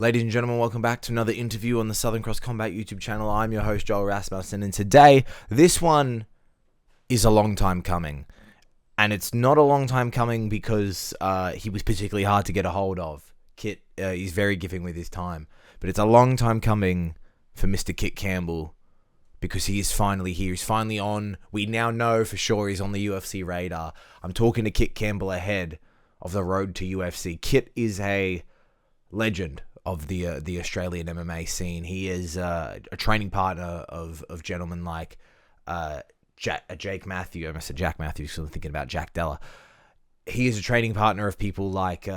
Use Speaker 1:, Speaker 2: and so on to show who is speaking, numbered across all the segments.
Speaker 1: Ladies and gentlemen, welcome back to another interview on the Southern Cross Combat YouTube channel. I'm your host, Joel Rasmussen, and today, this one is a long time coming. And it's not a long time coming because he was particularly hard to get a hold of. Kitt is very giving with his time. But it's a long time coming for Mr. Kitt Campbell because he is finally here. He's finally on. We now know for sure he's on the UFC radar. I'm talking to Kitt Campbell ahead of the road to UFC. Kitt is a legend of the Australian MMA scene. He is a training partner of gentlemen like Jake Matthews. I almost said Jack Matthews, so I'm thinking about Jack Della. He is a training partner of people like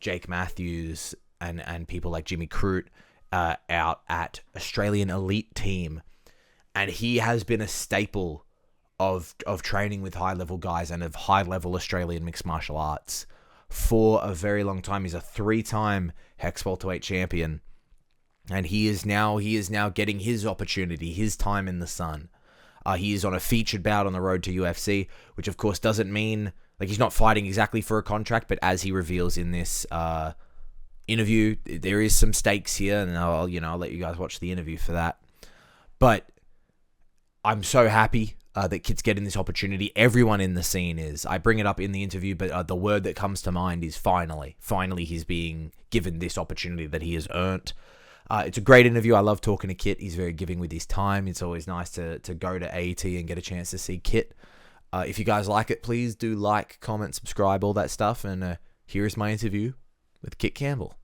Speaker 1: Jake Matthews and people like Jimmy Crute out at Australian Elite Team, and he has been a staple of training with high level guys and of high level Australian mixed martial arts for a very long time. He's a 3-time Hex welterweight champion, and he is now getting his opportunity, his time in the sun. He is on a featured bout on the road to UFC, which of course doesn't mean like he's not fighting exactly for a contract, but as he reveals in this interview, there is some stakes here, and I'll let you guys watch the interview for that. But I'm so happy that Kitt's getting this opportunity. Everyone in the scene is. I bring it up in the interview, but the word that comes to mind is finally. Finally, he's being given this opportunity that he has earned. It's a great interview. I love talking to Kitt. He's very giving with his time. It's always nice to go to AET and get a chance to see Kitt. If you guys like it, please do like, comment, subscribe, all that stuff. And here is my interview with Kitt Campbell.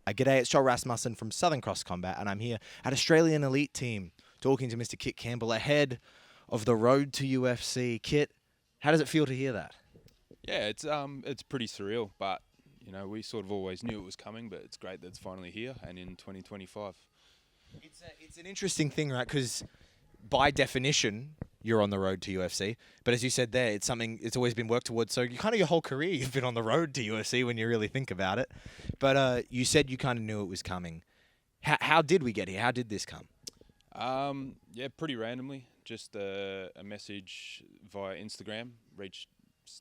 Speaker 1: G'day, it's Joel Rasmussen from Southern Cross Combat, and I'm here at Australian Elite Team talking to Mr. Kitt Campbell ahead of the road to UFC. Kitt, how does it feel to hear that?
Speaker 2: Yeah, it's pretty surreal, but we sort of always knew it was coming, but it's great that it's finally here and in 2025.
Speaker 1: It's an interesting thing, right? Because by definition, you're on the road to UFC, but as you said there, it's something it's always been worked towards. So your whole career, you've been on the road to UFC when you really think about it. But you said you kind of knew it was coming. How did we get here? How did this come?
Speaker 2: Yeah, pretty randomly. Just a message via Instagram.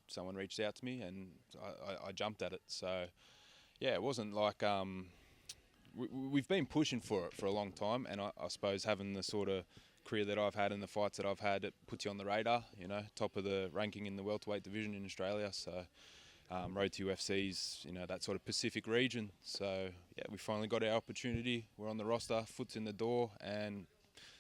Speaker 2: Someone reached out to me, and I jumped at it. So, yeah, it wasn't like we've been pushing for it for a long time, and I suppose having the sort of career that I've had and the fights that I've had, it puts you on the radar. Top of the ranking in the welterweight division in Australia. So, road to UFC's, that sort of Pacific region. So, yeah, we finally got our opportunity. We're on the roster, foot's in the door, and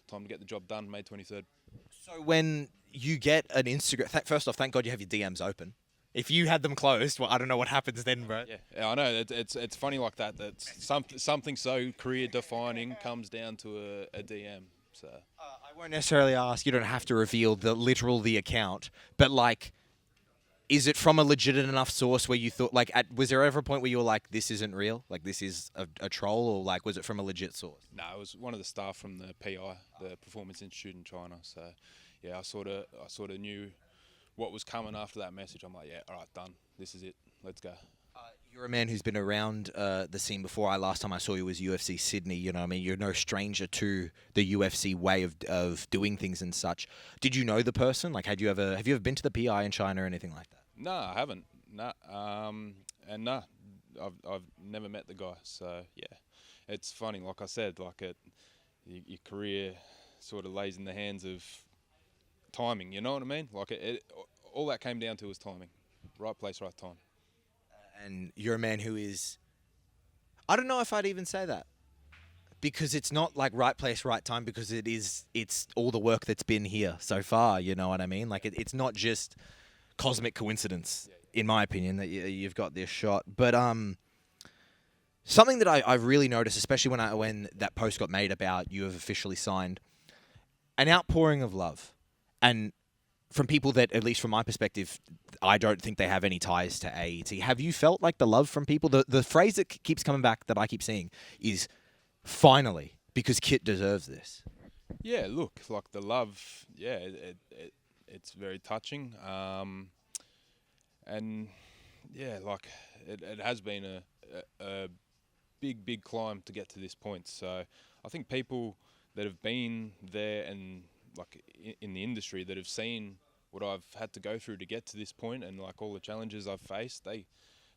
Speaker 2: time to get the job done, May 23rd.
Speaker 1: So when you get an Instagram, first off, thank God you have your DMs open. If you had them closed, well, I don't know what happens then, bro.
Speaker 2: Yeah, I know. It's funny like that. That something so career defining comes down to a DM. So
Speaker 1: I won't necessarily ask. You don't have to reveal the account, but like, is it from a legitimate enough source where you thought was there ever a point where you were like, this isn't real, like this is a troll, or like was it from a legit source?
Speaker 2: No, it was one of the staff from the PI, the Performance Institute in China. So yeah, I sort of knew what was coming after that message. I'm like, yeah, all right, done. This is it. Let's go.
Speaker 1: You're a man who's been around the scene before. Last time I saw you was UFC Sydney. You're no stranger to the UFC way of doing things and such. Did you know the person? Like, have you ever been to the PI in China or anything like that?
Speaker 2: No, I haven't. No, and no, I've never met the guy. So yeah, it's funny. Like I said, your career sort of lays in the hands of timing. You know what I mean? Like all that came down to was timing. Right place, right time.
Speaker 1: And you're a man who is, I don't know if I'd even say that, because it's not like right place, right time, because it's all the work that's been here so far. You know what I mean? Like it's not just cosmic coincidence, in my opinion, that you've got this shot. But something that I've really noticed, especially when that post got made about you have officially signed, an outpouring of love, and from people that, at least from my perspective, I don't think they have any ties to AET. Have you felt like the love from people? The phrase that keeps coming back that I keep seeing is finally, because Kitt deserves this.
Speaker 2: Yeah, look, like the love, yeah, it's very touching. And yeah, like it has been a big climb to get to this point. So I think people that have been there and like in the industry that have seen what I've had to go through to get to this point and like all the challenges I've faced, they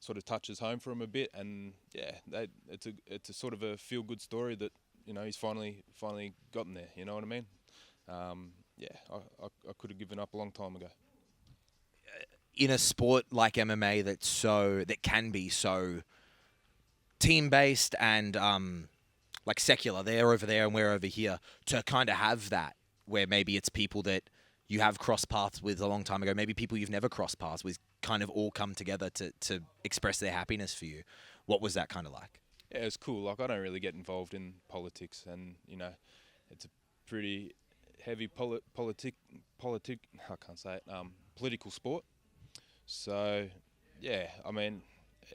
Speaker 2: sort of touches home for him a bit. And yeah, it's a sort of a feel good story that he's finally gotten there. You know what I mean? Yeah, I could have given up a long time ago.
Speaker 1: In a sport like MMA that can be so team based and like secular, they're over there and we're over here, to kind of have that where maybe it's people that you have crossed paths with a long time ago, maybe people you've never crossed paths with, kind of all come together to express their happiness for you. What was that kind of like?
Speaker 2: Yeah, it's cool. Like, I don't really get involved in politics, and it's a pretty heavy I can't say it, political sport. So yeah, I mean,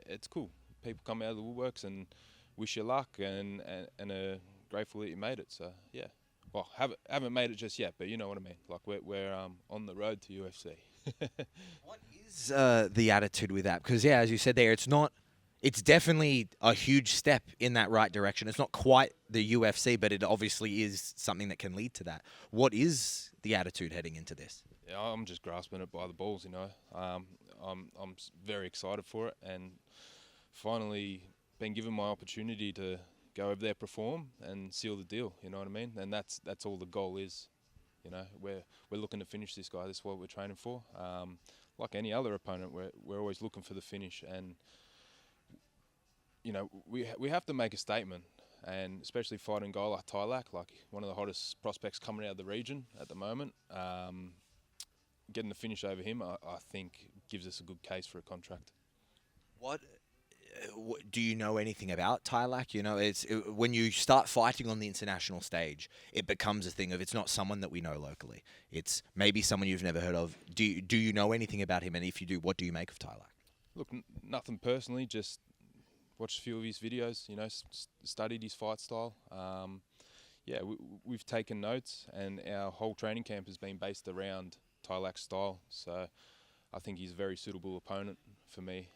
Speaker 2: it's cool. People come out of the woodworks and wish you luck, and are grateful that you made it. So yeah, well, haven't made it just yet, but you know what I mean. Like, we're on the road to UFC.
Speaker 1: What is the attitude with that? Because yeah, as you said there, it's definitely a huge step in that right direction. It's not quite the UFC, but it obviously is something that can lead to that. What is the attitude heading into this?
Speaker 2: Yeah, I'm just grasping it by the balls, I'm very excited for it, and finally been given my opportunity to go over there, perform, and seal the deal. You know what I mean? And that's all the goal is. We're looking to finish this guy. This is what we're training for. Like any other opponent, we're always looking for the finish, and we have to make a statement. And especially fighting a guy like Tylak, like one of the hottest prospects coming out of the region at the moment. Getting the finish over him, I think, gives us a good case for a contract.
Speaker 1: What do you know anything about Tylak? When you start fighting on the international stage, it becomes a thing of, it's not someone that we know locally. It's maybe someone you've never heard of. Do you know anything about him? And if you do, what do you make of Tylak?
Speaker 2: Look, nothing personally, just watched a few of his videos, studied his fight style. Yeah, we've taken notes, and our whole training camp has been based around Tylak's style. So I think he's a very suitable opponent for me.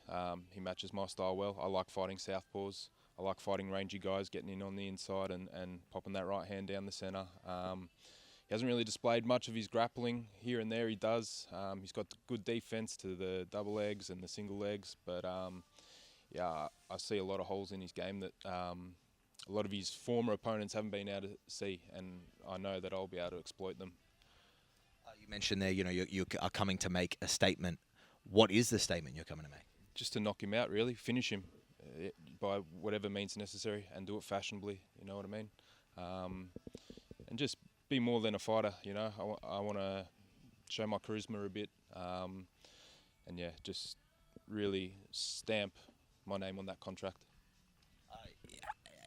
Speaker 2: He matches my style well. I like fighting southpaws. I like fighting rangy guys, getting in on the inside and popping that right hand down the centre. He hasn't really displayed much of his grappling. Here and there he does. He's got good defence to the double legs and the single legs, but yeah, I see a lot of holes in his game that a lot of his former opponents haven't been able to see, and I know that I'll be able to exploit them.
Speaker 1: You mentioned there, you are coming to make a statement. What is the statement you're coming to make?
Speaker 2: Just to knock him out, really. Finish him by whatever means necessary, and do it fashionably, you know what I mean? And just be more than a fighter, I want to show my charisma a bit, and yeah, just really stamp my name on that contract.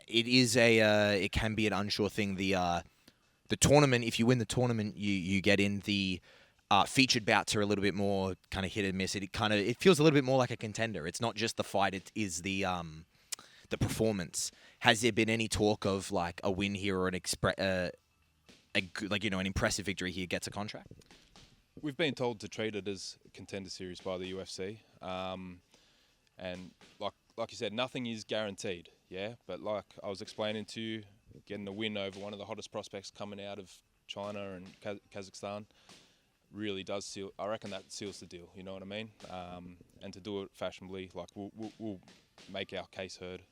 Speaker 1: It can be an unsure thing. The tournament, if you win the tournament, you get in. The featured bouts are a little bit more kind of hit and miss. It feels a little bit more like a contender. It's not just the fight; it is the performance. Has there been any talk of like a win here or an impressive victory here gets a contract?
Speaker 2: We've been told to treat it as a contender series by the UFC, and like you said, nothing is guaranteed. Yeah, but like I was explaining to you, getting a win over one of the hottest prospects coming out of China and Kazakhstan really does seal. I reckon that seals the deal. You know what I mean? And to do it fashionably, like we'll make our case heard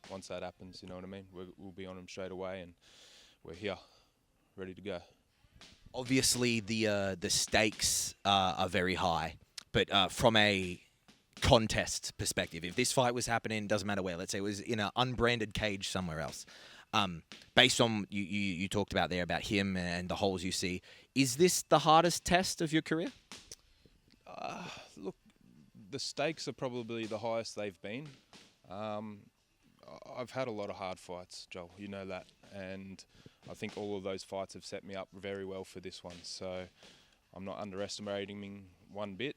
Speaker 2: once that happens. You know what I mean? We'll be on them straight away, and we're here, ready to go.
Speaker 1: Obviously, the stakes are very high, but from a contest perspective, if this fight was happening, doesn't matter where, let's say it was in an unbranded cage somewhere else, based on you talked about there about him and the holes you see, is this the hardest test of your career?
Speaker 2: Look, the stakes are probably the highest they've been. I've had a lot of hard fights, Joel, you know that, and I think all of those fights have set me up very well for this one, so I'm not underestimating one bit.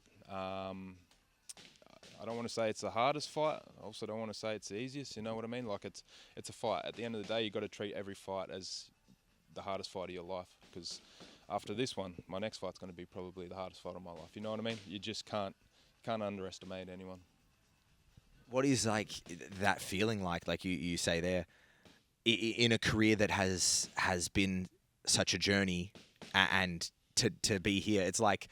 Speaker 2: I don't want to say it's the hardest fight. I also don't want to say it's the easiest. You know what I mean? Like, it's a fight. At the end of the day, you've got to treat every fight as the hardest fight of your life. Because after this one, my next fight's going to be probably the hardest fight of my life. You know what I mean? You just can't underestimate anyone.
Speaker 1: What is like that feeling like you say there, in a career that has been such a journey, and to be here, it's like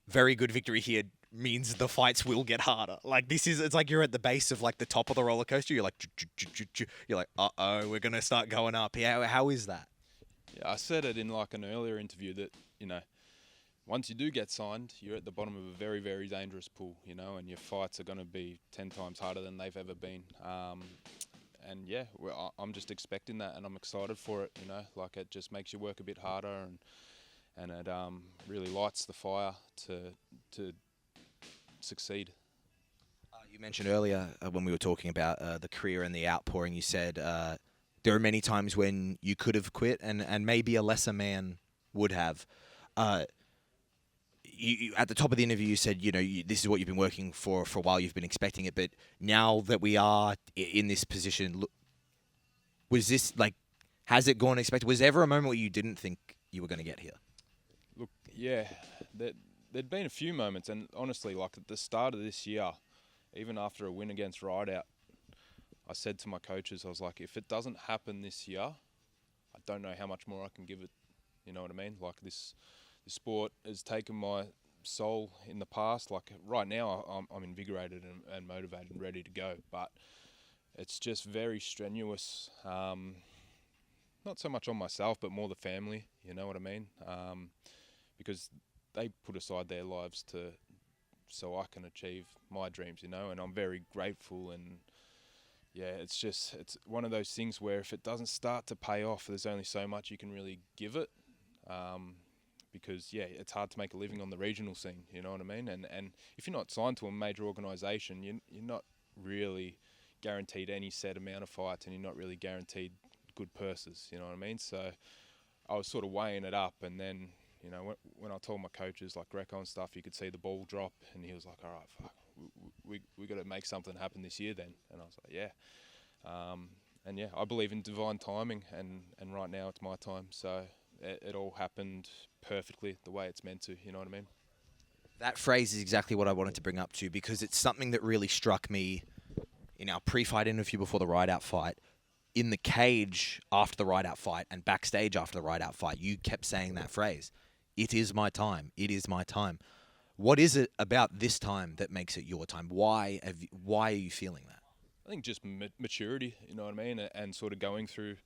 Speaker 1: very good victory here.
Speaker 3: means the fights will get harder. Like it's like you're at the base of like the top of the roller coaster. You're like, you're like, we're gonna start going up. How is that?
Speaker 2: Yeah, I said it in like an earlier interview that, once you do get signed, you're at the bottom of a very, very dangerous pool, and your fights are going to be 10 times harder than they've ever been. And yeah, I'm just expecting that, and I'm excited for it, like it just makes you work a bit harder, and it really lights the fire to succeed.
Speaker 3: You mentioned earlier when we were talking about the career and the outpouring, you said there are many times when you could have quit and maybe a lesser man would have. You at the top of the interview, you said, this is what you've been working for a while, you've been expecting it, but now that we are in this position, was this like, has it gone expected? Was there ever a moment where you didn't think you were going to get here?
Speaker 2: Look, yeah, there'd been a few moments, and honestly, like at the start of this year, even after a win against Rideout, I said to my coaches, I was like, if it doesn't happen this year, I don't know how much more I can give it. You know what I mean? Like this sport has taken my soul in the past. Like right now, I'm invigorated and motivated and ready to go. But it's just very strenuous. Not so much on myself, but more the family. You know what I mean? Because they put aside their lives so I can achieve my dreams. And I'm very grateful. And yeah, it's one of those things where if it doesn't start to pay off, there's only so much you can really give it. Because yeah, it's hard to make a living on the regional scene, you know what I mean? And if you're not signed to a major organisation, you're not really guaranteed any set amount of fights, and you're not really guaranteed good purses, you know what I mean? So I was sort of weighing it up, and then when I told my coaches like Greco and stuff, you could see the ball drop, and he was like, all right, fuck, we got to make something happen this year then. And I was like, yeah. And yeah, I believe in divine timing, and right now it's my time. So it all happened perfectly the way it's meant to, you know what I mean?
Speaker 3: That phrase is exactly what I wanted to bring up to, because it's something that really struck me in our pre-fight interview before the Rideout fight. In the cage after the Rideout fight and backstage after the Rideout fight, you kept saying that phrase. It is my time. It is my time. What is it about this time that makes it your time? Why are you feeling that?
Speaker 2: I think just maturity, you know what I mean? And sort of going through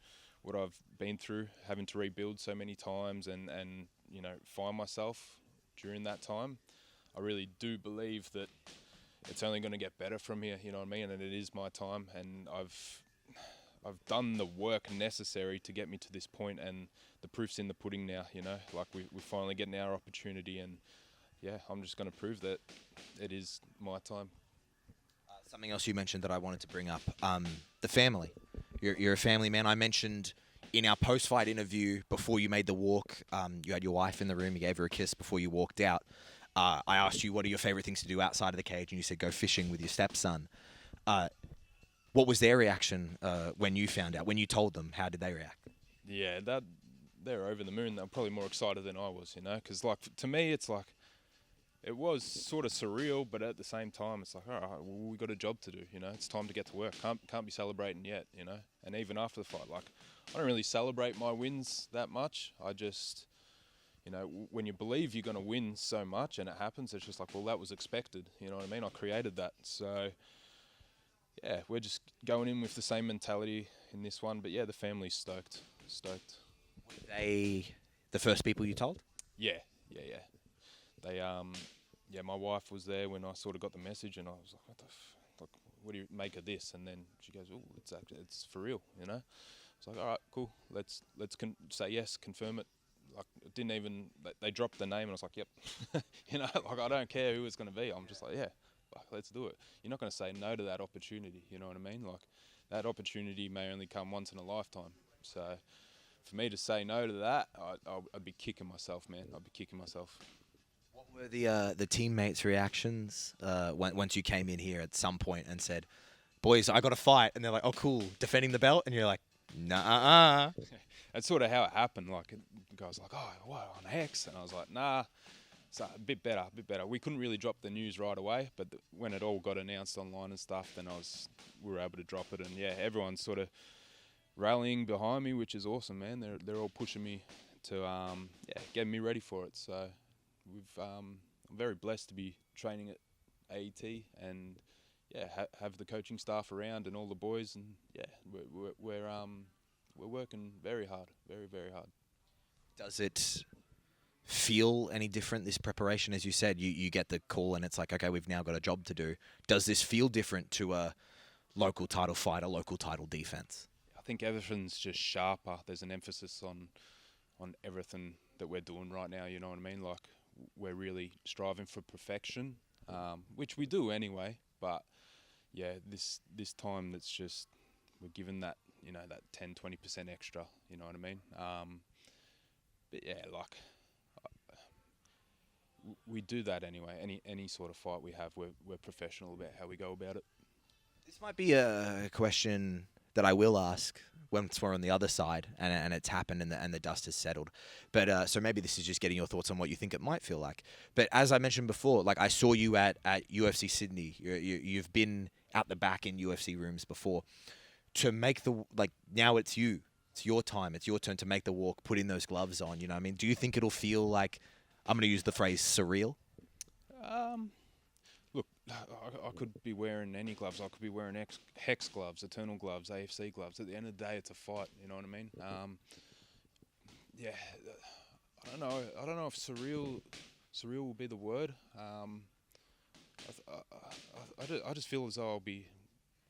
Speaker 2: what I've been through, having to rebuild so many times and find myself during that time. I really do believe that it's only going to get better from here, you know what I mean? And it is my time, and I've done the work necessary to get me to this point, and the proof's in the pudding now, like we're finally getting our opportunity, and yeah, I'm just going to prove that it is my time.
Speaker 3: Something else you mentioned that I wanted to bring up, the family. You're a family man. I mentioned in our post-fight interview before you made the walk, you had your wife in the room, you gave her a kiss before you walked out. I asked you, what are your favourite things to do outside of the cage? And you said, go fishing with your stepson. What was their reaction when you found out? When you told them, how did they react?
Speaker 2: Yeah, they're over the moon. They're probably more excited than I was, because like to me, it's like it was sort of surreal, but at the same time, it's like, all right, well, we got a job to do. It's time to get to work. Can't be celebrating yet. And even after the fight, like I don't really celebrate my wins that much. I just, when you believe you're going to win so much and it happens, it's just like, well, that was expected. You know what I mean? I created that. So yeah, we're just going in with the same mentality in this one. But yeah, the family's stoked.
Speaker 3: Were they the first people you told?
Speaker 2: Yeah. They, my wife was there when I sort of got the message, and I was like, what do you make of this? And then she goes, oh, it's for real, It's like, all right, cool. Let's say yes, confirm it. Like, it didn't even, they dropped the name, and I was like, yep. Like, I don't care who it's going to be. I'm just like, yeah, let's do it. You're not going to say no to that opportunity, you know what I mean? Like, that opportunity may only come once in a lifetime. So for me to say no to that, I'd be kicking myself, man. I'd be kicking myself.
Speaker 3: What were the teammates' reactions once you came in here at some point and said, boys, I got a fight? And they're like, oh, cool, defending the belt? And you're like, nah.
Speaker 2: That's sort of how it happened. Like, the guy was like, oh, what, on X? And I was like, nah. So a bit better. We couldn't really drop the news right away, but when it all got announced online and stuff, then we were able to drop it. And yeah, everyone's sort of rallying behind me, which is awesome, man. They're all pushing me to getting me ready for it. So I'm very blessed to be training at AET and have the coaching staff around and all the boys, and we're working very hard, very very hard.
Speaker 3: Does it feel any different, this preparation? As you said, you get the call and it's like, okay, we've now got a job to do. Does this feel different to a local title fight, a local title defense?
Speaker 2: I think everything's just sharper. There's an emphasis on everything that we're doing right now, you know what I mean? Like, we're really striving for perfection, which we do anyway, but yeah, this time that's just, we're given that, you know, that 10-20% extra, you know what I mean? But yeah, like, we do that anyway. Any sort of fight we have, we're professional about how we go about it.
Speaker 3: This might be a question that I will ask once we're on the other side and it's happened and the dust has settled. But so maybe this is just getting your thoughts on what you think it might feel like. But as I mentioned before, like, I saw you at UFC Sydney. You've been out the back in UFC rooms before. To make now it's you. It's your time. It's your turn to make the walk, put in those gloves on. You know what I mean? Do you think it'll feel like, I'm going to use the phrase, surreal?
Speaker 2: Look, I could be wearing any gloves. I could be wearing Hex gloves, Eternal gloves, AFC gloves. At the end of the day, it's a fight. You know what I mean? Yeah, I don't know if surreal will be the word. I just feel as though I'll be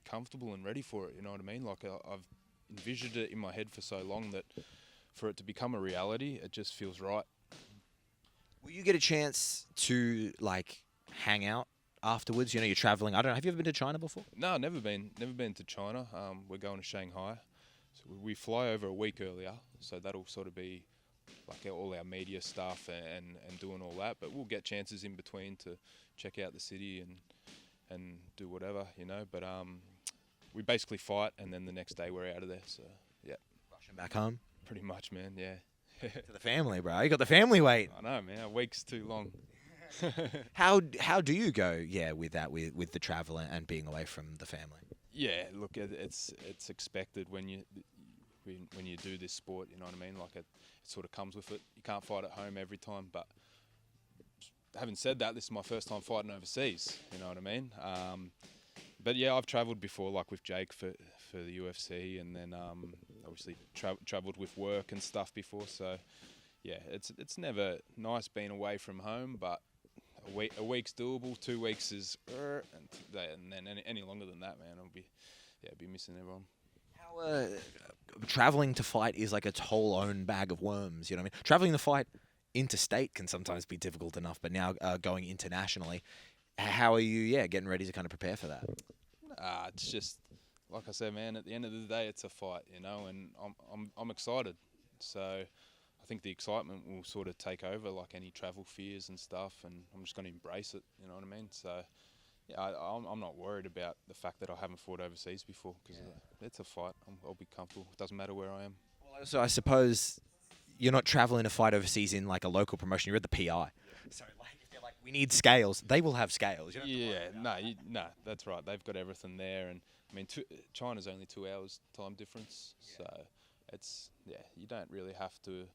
Speaker 2: comfortable and ready for it. You know what I mean? Like, I've envisioned it in my head for so long that for it to become a reality, it just feels right.
Speaker 3: Will you get a chance to, like, hang out afterwards? You know, you're traveling. I don't know. Have you ever been to China before?
Speaker 2: No, never been to China. We're going to Shanghai. So we fly over a week earlier, so that'll sort of be like all our media stuff and doing all that. But we'll get chances in between to check out the city and do whatever, you know. But we basically fight, and then the next day we're out of there. So yeah,
Speaker 3: Rushing back home?
Speaker 2: pretty much, man. Yeah.
Speaker 3: To the family, bro. You got the family waiting.
Speaker 2: I know, man. A week's too long.
Speaker 3: How do you go, with that, with the travel and being away from the family?
Speaker 2: Yeah, look, it's expected when you do this sport. You know what I mean? Like, it sort of comes with it. You can't fight at home every time. But having said that, this is my first time fighting overseas. You know what I mean? But yeah, I've travelled before, like with Jake for the UFC, and then obviously travelled with work and stuff before. So yeah, it's never nice being away from home, but a week's doable. 2 weeks is, and then any longer than that, man, I'll be missing everyone.
Speaker 3: How traveling to fight is like its whole own bag of worms. You know what I mean? Traveling to fight interstate can sometimes be difficult enough, but now going internationally, how are you? Getting ready to kind of prepare for that.
Speaker 2: It's just like I said, man. At the end of the day, it's a fight, you know, and I'm excited. So I think the excitement will sort of take over, like any travel fears and stuff, and I'm just going to embrace it. You know what I mean? So yeah, I'm not worried about the fact that I haven't fought overseas before, because it's a fight. I'll be comfortable. It doesn't matter where I am.
Speaker 3: Well, so I suppose you're not traveling to fight overseas in like a local promotion. You're at the PI. So like, if they're like, we need scales, they will have scales. You don't have to
Speaker 2: No, that's right. They've got everything there, and I mean, China's only 2 hours time difference, so it's you don't really have to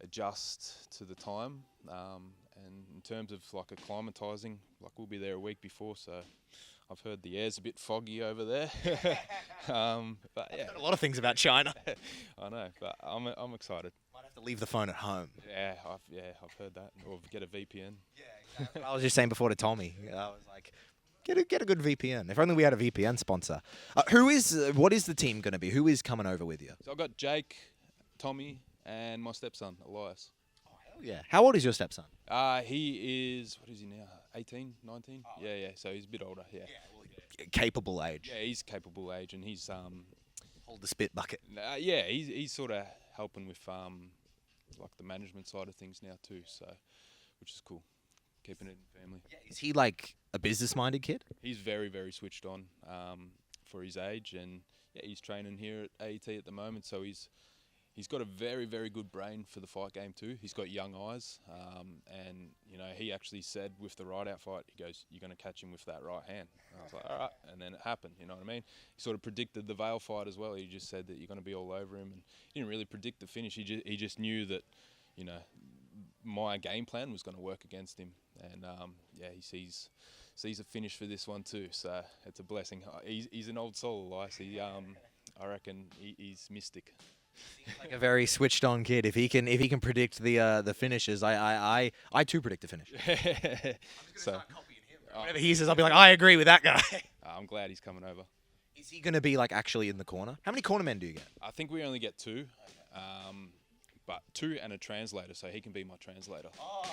Speaker 2: adjust to the time. And in terms of like acclimatizing, like, we'll be there a week before, so I've heard the air's a bit foggy over there. But yeah,
Speaker 3: I've heard a lot of things about China.
Speaker 2: I know, but I'm excited.
Speaker 3: Might have to leave the phone at home.
Speaker 2: I've heard that, or get a VPN.
Speaker 3: Yeah, exactly. I was just saying before to Tommy. I was like, get a good VPN. If only we had a VPN sponsor. What is the team going to be? Who is coming over with you?
Speaker 2: So I've got Jake, Tommy, and my stepson Elias.
Speaker 3: Oh, hell yeah! How old is your stepson?
Speaker 2: He is, what is he now? 18, 19? Oh. Yeah. So he's a bit older. Yeah.
Speaker 3: Capable age.
Speaker 2: Yeah, he's capable age, and he's
Speaker 3: hold the spit bucket.
Speaker 2: He's sort of helping with like the management side of things now too. So, which is cool, keeping it in family.
Speaker 3: Yeah, is he like a business-minded kid?
Speaker 2: He's very, very switched on for his age, and he's training here at AET at the moment. So he's got a very, very good brain for the fight game too. He's got young eyes, and you know, he actually said with the Rideout fight, he goes, "You're going to catch him with that right hand." And I was like, "All right," and then it happened. You know what I mean? He sort of predicted the Vale fight as well. He just said that you're going to be all over him, and he didn't really predict the finish. He just knew that, you know, my game plan was going to work against him, and yeah, he sees a finish for this one too. So it's a blessing. He's an old soul, Elias. I reckon he's mystic.
Speaker 3: Like a very switched on kid. If he can predict the finishes, I too predict the finish.
Speaker 2: So
Speaker 3: Whatever he says, I'll be like, I agree with that guy.
Speaker 2: I'm glad he's coming over.
Speaker 3: Is he going to be like actually in the corner? How many corner men do you get?
Speaker 2: I think we only get two, but two and a translator, so he can be my translator.
Speaker 3: Oh.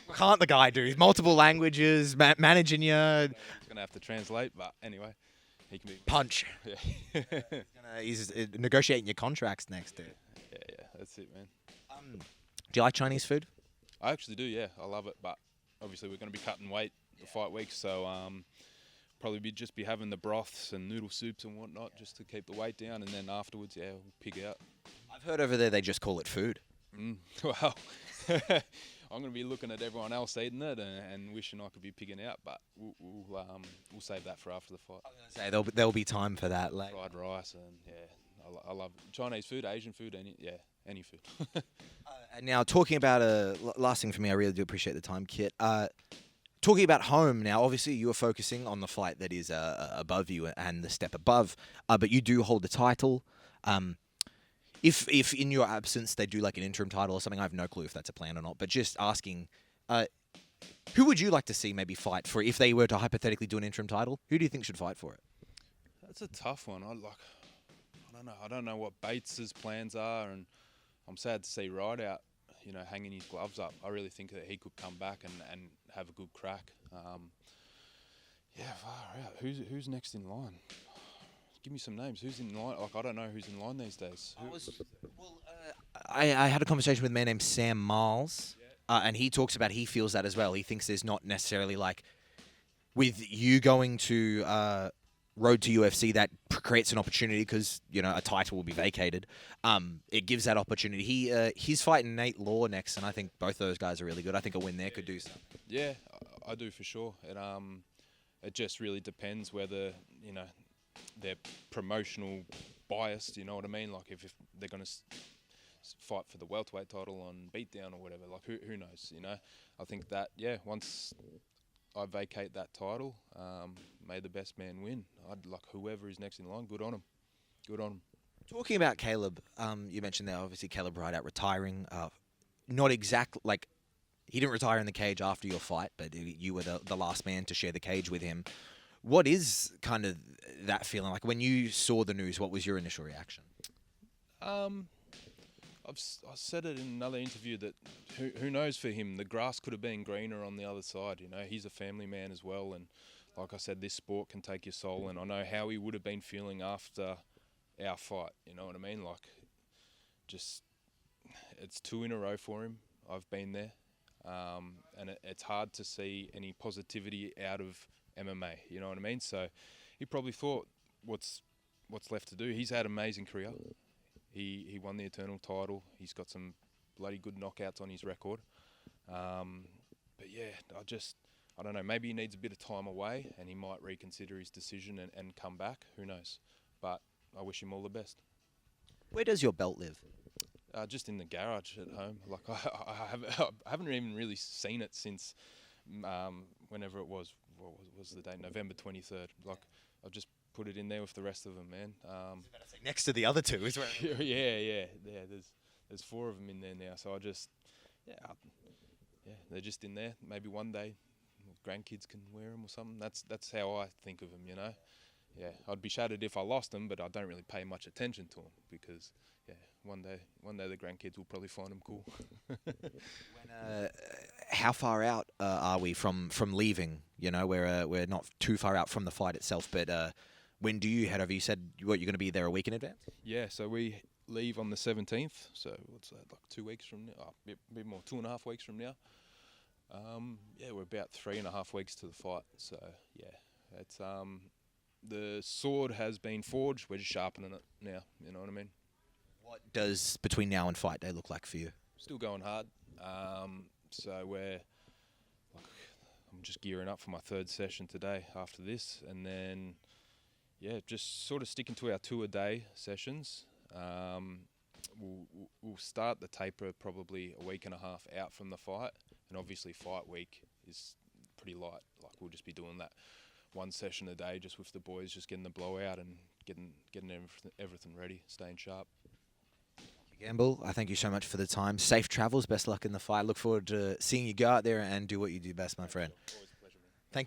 Speaker 3: What can't the guy do? He's multiple languages, managing you.
Speaker 2: He's gonna have to translate, but anyway, he can be
Speaker 3: Punch.
Speaker 2: Yeah.
Speaker 3: He's negotiating your contracts next, dude.
Speaker 2: Yeah, that's it, man.
Speaker 3: Do you like Chinese food?
Speaker 2: I actually do, yeah. I love it, but obviously we're going to be cutting weight for fight week, so probably just be having the broths and noodle soups and whatnot just to keep the weight down, and then afterwards, yeah, we'll pig out.
Speaker 3: I've heard over there they just call it food.
Speaker 2: Well, I'm going to be looking at everyone else eating it and wishing I could be pigging out, but we'll save that for after the fight.
Speaker 3: I was going to say there'll be time for that later.
Speaker 2: Fried rice and yeah, I love Chinese food, Asian food, any food.
Speaker 3: Now, talking about last thing for me, I really do appreciate the time, Kitt. Talking about home now, obviously you are focusing on the fight that is above you and the step above, but you do hold the title. If in your absence they do like an interim title or something, I have no clue if that's a plan or not, but just asking, who would you like to see maybe fight for if they were to hypothetically do an interim title? Who do you think should fight for it?
Speaker 2: That's a tough one. I don't know what Bates's plans are, and I'm sad to see Rideout, hanging his gloves up. I really think that he could come back and have a good crack. Yeah, far out. Who's next in line? Give me some names. Who's in line? Like, I don't know who's in line these days.
Speaker 3: I had a conversation with a man named Sam Miles, and he talks about he feels that as well. He thinks there's not necessarily like with you going to road to UFC that creates an opportunity because a title will be vacated. It gives that opportunity. He's fighting Nate Law next, and I think both of those guys are really good. I think a win there could do something.
Speaker 2: Yeah, I do for sure. It just really depends whether they're promotional biased. You know what I mean? Like if they're going to fight for the welterweight title on beatdown or whatever. Like who knows? I think that once I vacate that title, may the best man win. I'd like whoever is next in line. Good on him. Good on him.
Speaker 3: Talking about Caleb, you mentioned there obviously Caleb Rideout retiring. Not exact like he didn't retire in the cage after your fight, but you were the last man to share the cage with him. What is kind of that feeling like when you saw the news? What was your initial reaction?
Speaker 2: I said it in another interview that who knows for him, the grass could have been greener on the other side. He's a family man as well, and like I said, this sport can take your soul. And I know how he would have been feeling after our fight. You know what I mean? Like, just it's 2 in a row for him. I've been there, and it's hard to see any positivity out of MMA. You know what I mean? So he probably thought, what's left to do? He's had an amazing career. He won the Eternal title. He's got some bloody good knockouts on his record. But yeah, I don't know. Maybe he needs a bit of time away and he might reconsider his decision and come back. Who knows? But I wish him all the best.
Speaker 3: Where does your belt live?
Speaker 2: Just in the garage at home. Like I haven't even really seen it since whenever it was. What was the date? November 23rd. Like I've just put it in there with the rest of them, man.
Speaker 3: Next to the other two is where.
Speaker 2: Yeah. There's 4 of them in there now, so I just they're just in there. Maybe one day grandkids can wear them or something. That's how I think of them, Yeah, I'd be shattered if I lost them, but I don't really pay much attention to them because one day the grandkids will probably find them cool.
Speaker 3: How far out are we from leaving? We're not too far out from the fight itself, but when do you head over? You said you're going to be there a week in advance?
Speaker 2: Yeah, so we leave on the 17th. So what's that, like 2 weeks from now? A bit more, 2.5 weeks from now. We're about 3.5 weeks to the fight. So yeah, it's the sword has been forged. We're just sharpening it now. You know what I mean?
Speaker 3: What does between now and fight day look like for you?
Speaker 2: Still going hard. So I'm just gearing up for my 3rd session today after this, and then just sort of sticking to our 2-a-day sessions. we'll start the taper probably a week and a half out from the fight, and obviously fight week is pretty light. Like we'll just be doing that one session a day, just with the boys, just getting the blowout and getting everything ready, staying sharp.
Speaker 3: Campbell, I thank you so much for the time. Safe travels. Best luck in the fight. Look forward to seeing you go out there and do what you do best, my friend.
Speaker 2: Always